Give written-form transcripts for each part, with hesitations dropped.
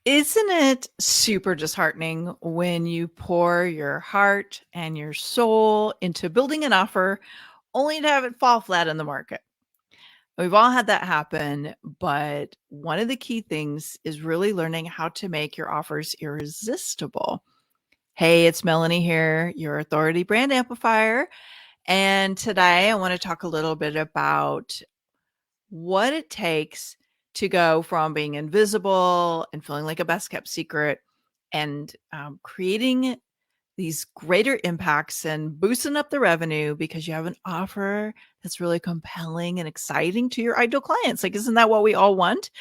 Isn't it super disheartening when you pour your heart and your soul into building an offer only to have it fall flat in the market? We've all had that happen, but one of the key things is really learning how to make your offers irresistible. Hey, it's Melanie here, your authority brand amplifier. And today I want to talk a little bit about what it takes to go from being invisible and feeling like a best kept secret and creating these greater impacts and boosting up the revenue because you have an offer that's really compelling and exciting to your ideal clients. Like, isn't that what we all want?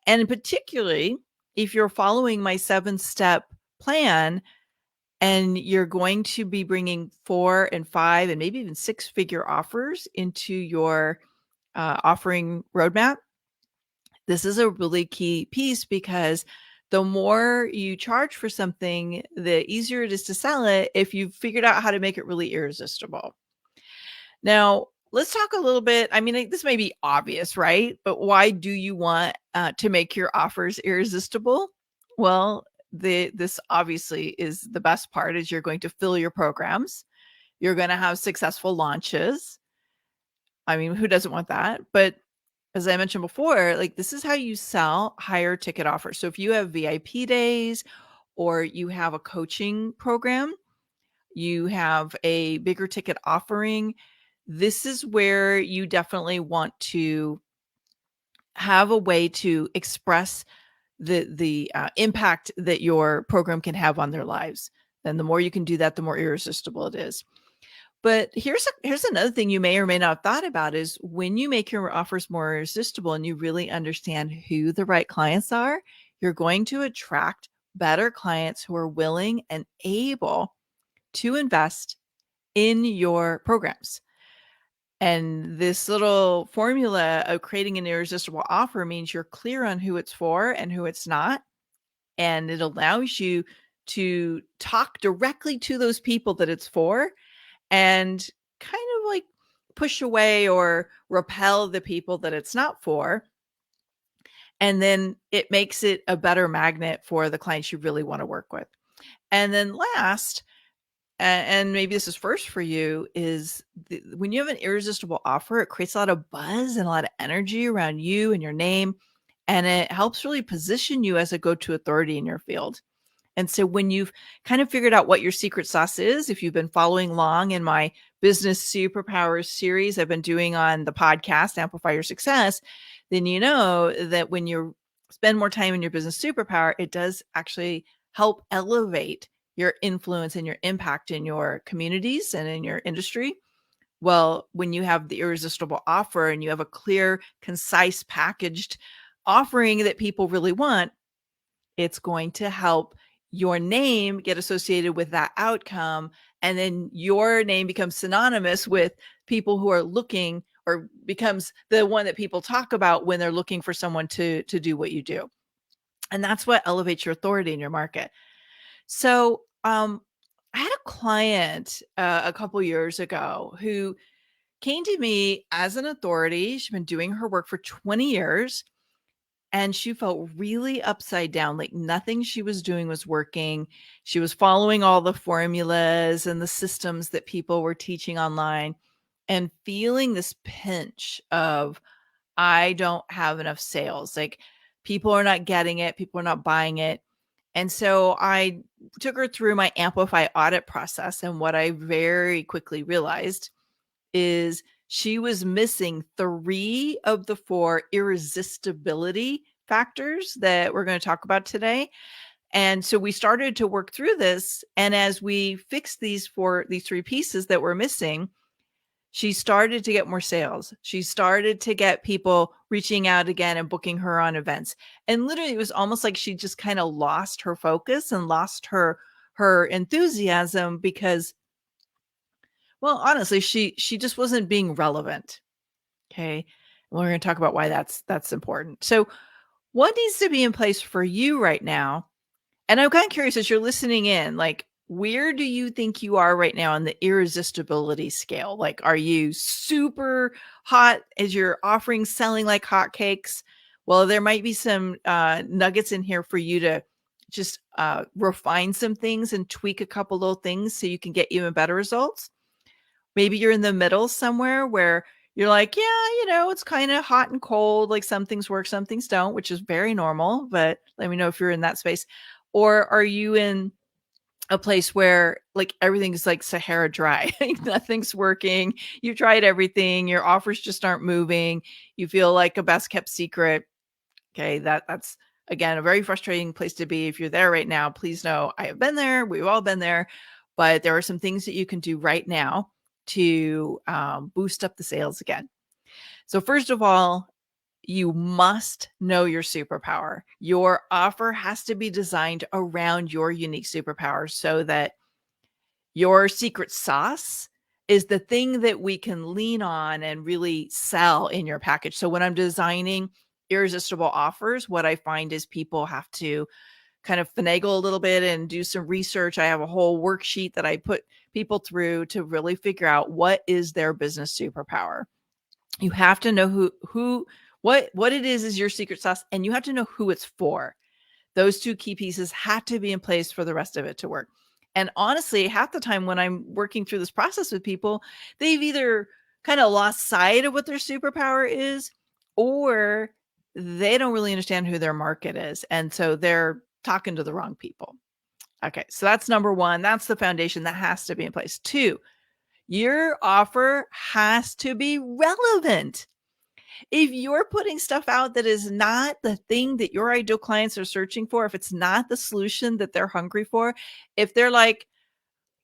And particularly if you're following my 7-step plan and you're going to be bringing 4 and 5 and maybe even 6-figure offers into your offering roadmap, this is a really key piece because the more you charge for something, the easier it is to sell it if you've figured out how to make it really irresistible. Now, let's talk a little bit. I mean, this may be obvious, right? But why do you want to make your offers irresistible? Well, this obviously is the best part is you're going to fill your programs. You're going to have successful launches. I mean, who doesn't want that? But as I mentioned before, like this is how you sell higher ticket offers. So if you have VIP days or you have a coaching program, you have a bigger ticket offering, this is where you definitely want to have a way to express the impact that your program can have on their lives. And the more you can do that, the more irresistible it is. But here's another thing you may or may not have thought about is when you make your offers more irresistible and you really understand who the right clients are, you're going to attract better clients who are willing and able to invest in your programs. And this little formula of creating an irresistible offer means you're clear on who it's for and who it's not. And it allows you to talk directly to those people that it's for and kind of like push away or repel the people that it's not for. And then it makes it a better magnet for the clients you really want to work with. And then last, and maybe this is first for you, is when you have an irresistible offer, it creates a lot of buzz and a lot of energy around you and your name. And it helps really position you as a go-to authority in your field. And so when you've kind of figured out what your secret sauce is, if you've been following along in my business superpowers series I've been doing on the podcast, Amplify Your Success, then you know that when you spend more time in your business superpower, it does actually help elevate your influence and your impact in your communities and in your industry. Well, when you have the irresistible offer and you have a clear, concise, packaged offering that people really want, it's going to help your name get associated with that outcome. And then your name becomes synonymous with people who are looking, or becomes the one that people talk about when they're looking for someone to do what you do. And that's what elevates your authority in your market. So I had a client a couple years ago who came to me as an authority. She's been doing her work for 20 years. And she felt really upside down, like nothing she was doing was working. She was following all the formulas and the systems that people were teaching online and feeling this pinch of, I don't have enough sales. Like people are not getting it, people are not buying it. And so I took her through my Amplify audit process. And what I very quickly realized is she was missing 3 of the 4 irresistibility factors that we're going to talk about today. And so we started to work through this. And as we fixed these 3 pieces that were missing, she started to get more sales. She started to get people reaching out again and booking her on events. And literally it was almost like she just kind of lost her focus and lost her enthusiasm because, well, honestly, she just wasn't being relevant. Okay. We're going to talk about why that's important. So what needs to be in place for you right now? And I'm kind of curious as you're listening in, like, where do you think you are right now on the irresistibility scale? Like, are you super hot? Is your offering selling like hotcakes? Well, there might be some nuggets in here for you to just refine some things and tweak a couple little things so you can get even better results. Maybe you're in the middle somewhere where you're like, yeah, it's kind of hot and cold. Like some things work, some things don't, which is very normal. But let me know if you're in that space. Or are you in a place where like everything's like Sahara dry, nothing's working. You've tried everything. Your offers just aren't moving. You feel like a best kept secret. Okay. That's again, a very frustrating place to be. If you're there right now, please know I have been there. We've all been there, but there are some things that you can do right now to boost up the sales again. So first of all, you must know your superpower. Your offer has to be designed around your unique superpower so that your secret sauce is the thing that we can lean on and really sell in your package. So when I'm designing irresistible offers, what I find is people have to kind of finagle a little bit and do some research. I have a whole worksheet that I put people through to really figure out what is their business superpower. You have to know what it is your secret sauce, and you have to know who it's for. Those two key pieces have to be in place for the rest of it to work. And honestly, half the time when I'm working through this process with people, they've either kind of lost sight of what their superpower is, or they don't really understand who their market is. And so they're talking to the wrong people. Okay, so that's number one. That's the foundation that has to be in place. Two, your offer has to be relevant. If you're putting stuff out that is not the thing that your ideal clients are searching for, if it's not the solution that they're hungry for, if they're like,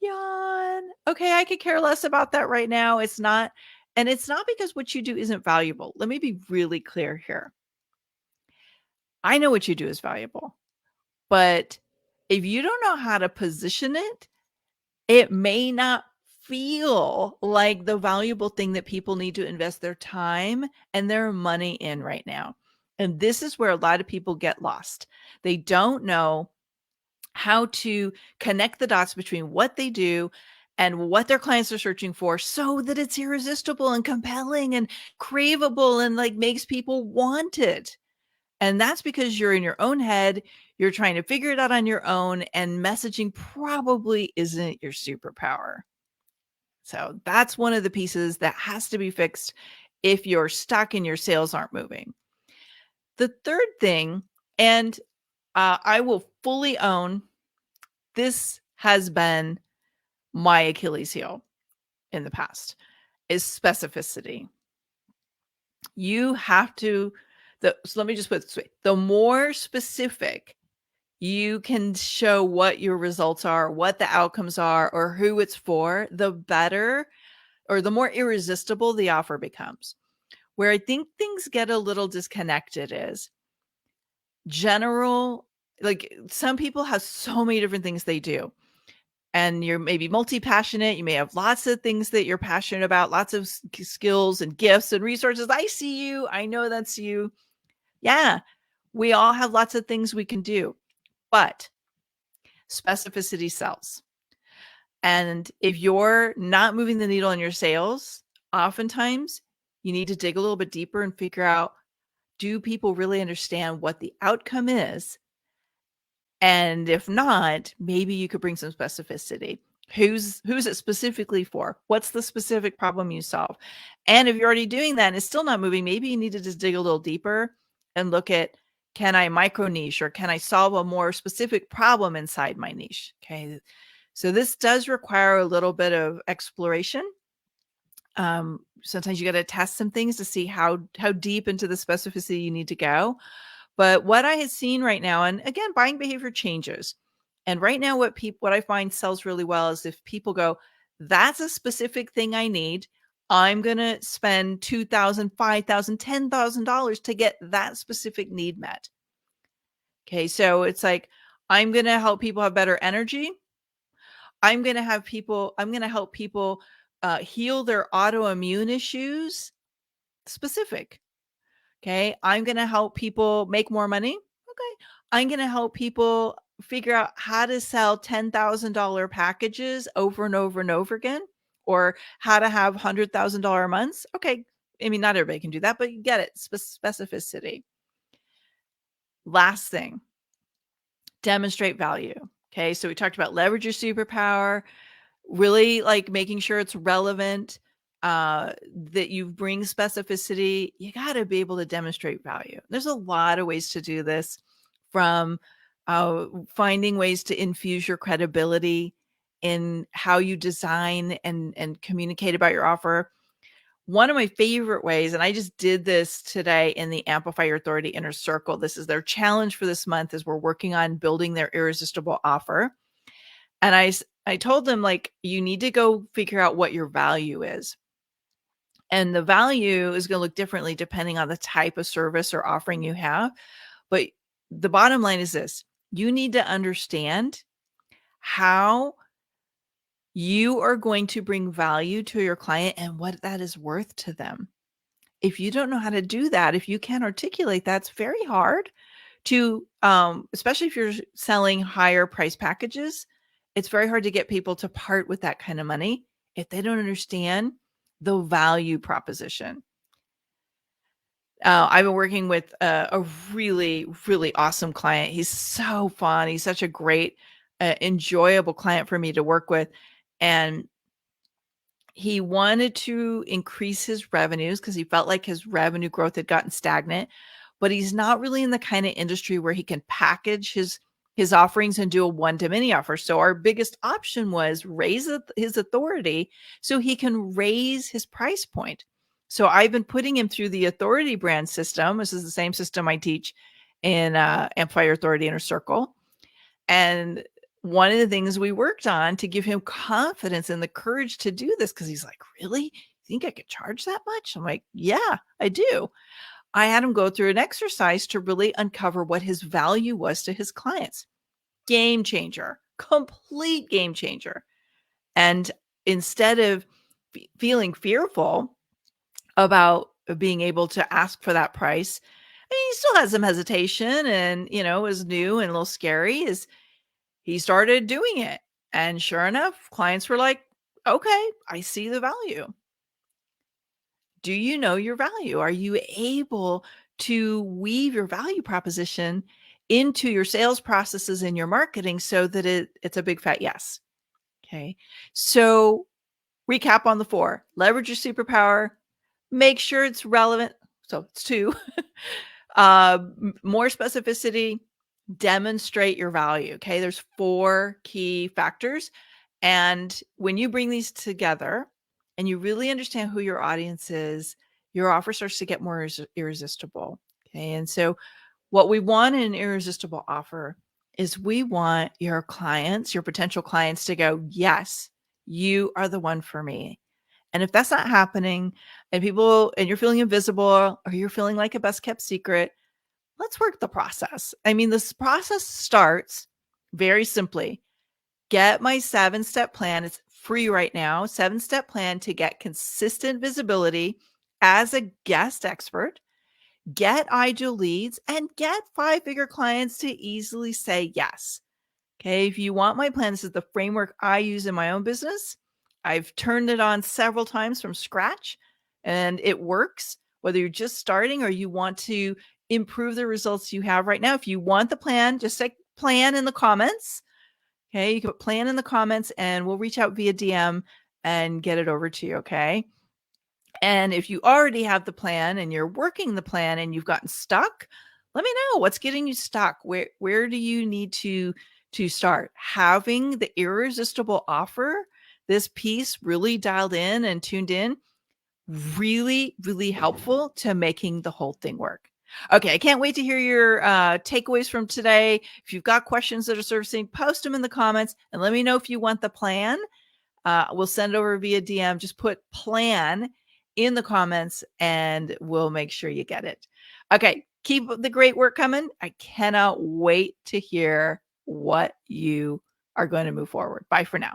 yawn, okay, I could care less about that right now. It's not. And it's not because what you do isn't valuable. Let me be really clear here. I know what you do is valuable, but if you don't know how to position it, it may not feel like the valuable thing that people need to invest their time and their money in right now. And this is where a lot of people get lost. They don't know how to connect the dots between what they do and what their clients are searching for so that it's irresistible and compelling and craveable and like makes people want it. And that's because you're in your own head, you're trying to figure it out on your own, and messaging probably isn't your superpower. So that's one of the pieces that has to be fixed if you're stuck and your sales aren't moving. The third thing, and I will fully own, this has been my Achilles heel in the past, is specificity. You have to, so let me just put it this way. The more specific you can show what your results are, what the outcomes are, or who it's for, the better or the more irresistible the offer becomes. Where I think things get a little disconnected is general, like some people have so many different things they do. And you're maybe multi-passionate. You may have lots of things that you're passionate about, lots of skills and gifts and resources. I see you. I know that's you. Yeah, we all have lots of things we can do, but specificity sells. And if you're not moving the needle on your sales, oftentimes you need to dig a little bit deeper and figure out, do people really understand what the outcome is? And if not, maybe you could bring some specificity. Who's it specifically for? What's the specific problem you solve? And if you're already doing that and it's still not moving, maybe you need to just dig a little deeper and look at, can I micro niche, or can I solve a more specific problem inside my niche? Okay. So this does require a little bit of exploration. Sometimes you got to test some things to see how deep into the specificity you need to go. But what I have seen right now, and again, buying behavior changes. And right now, what I find sells really well is if people go, that's a specific thing I need. I'm going to spend $2,000, $5,000, $10,000 to get that specific need met. Okay. So it's like, I'm going to help people have better energy. I'm going to help people heal their autoimmune issues. Specific. Okay. I'm going to help people make more money. Okay. I'm going to help people figure out how to sell $10,000 packages over and over and over again, or how to have $100,000 months. Okay. I mean, not everybody can do that, but you get it. Specificity. Last thing, demonstrate value. Okay. So we talked about leverage your superpower, really like making sure it's relevant, that you bring specificity. You got to be able to demonstrate value. There's a lot of ways to do this, from finding ways to infuse your credibility in how you design and communicate about your offer. One of my favorite ways, and I just did this today in the Amplify Your Authority Inner Circle. This is their challenge for this month, is we're working on building their irresistible offer. And I told them, like, you need to go figure out what your value is. And the value is going to look differently depending on the type of service or offering you have. But the bottom line is this: you need to understand how you are going to bring value to your client and what that is worth to them. If you don't know how to do that, if you can't articulate that, it's very hard to, especially if you're selling higher price packages, it's very hard to get people to part with that kind of money if they don't understand the value proposition. I've been working with a really, really awesome client. He's so fun. He's such a great, enjoyable client for me to work with. And he wanted to increase his revenues because he felt like his revenue growth had gotten stagnant, but he's not really in the kind of industry where he can package his offerings and do a one-to-many offer. So our biggest option was raise his authority so he can raise his price point. So I've been putting him through the authority brand system. This is the same system I teach in Amplify Your Authority Inner Circle. And one of the things we worked on to give him confidence and the courage to do this, because he's like, really? You think I could charge that much? I'm like, yeah, I do. I had him go through an exercise to really uncover what his value was to his clients. Game changer, complete game changer. And instead of feeling fearful about being able to ask for that price, I mean, he still has some hesitation and, is new and a little scary, is he started doing it. And sure enough, clients were like, okay, I see the value. Do you know your value? Are you able to weave your value proposition into your sales processes and your marketing so that it's a big fat yes? Okay. So recap on the 4: leverage your superpower, make sure it's relevant. So it's 2, more specificity, demonstrate your value. Okay. There's 4 key factors. And when you bring these together and you really understand who your audience is, your offer starts to get more irresistible. Okay. And so what we want in an irresistible offer is we want your clients, your potential clients, to go, yes, you are the one for me. And if that's not happening, and you're feeling invisible, or you're feeling like a best kept secret, let's work the process. I mean, this process starts very simply. Get my 7-step plan. It's free right now. 7-step plan to get consistent visibility as a guest expert, get ideal leads, and get 5-figure clients to easily say yes. Okay. If you want my plan, this is the framework I use in my own business. I've turned it on several times from scratch and it works, whether you're just starting or you want to improve the results you have right now. If you want the plan, just say plan in the comments. Okay. You can put plan in the comments and we'll reach out via DM and get it over to you. Okay. And if you already have the plan and you're working the plan and you've gotten stuck, let me know what's getting you stuck. Where do you need to start? Having the irresistible offer, this piece really dialed in and tuned in, really, really helpful to making the whole thing work. Okay, I can't wait to hear your takeaways from today. If you've got questions that are surfacing, post them in the comments and let me know if you want the plan. We'll send it over via DM. Just put plan in the comments and we'll make sure you get it. Okay, keep the great work coming. I cannot wait to hear what you are going to move forward. Bye for now.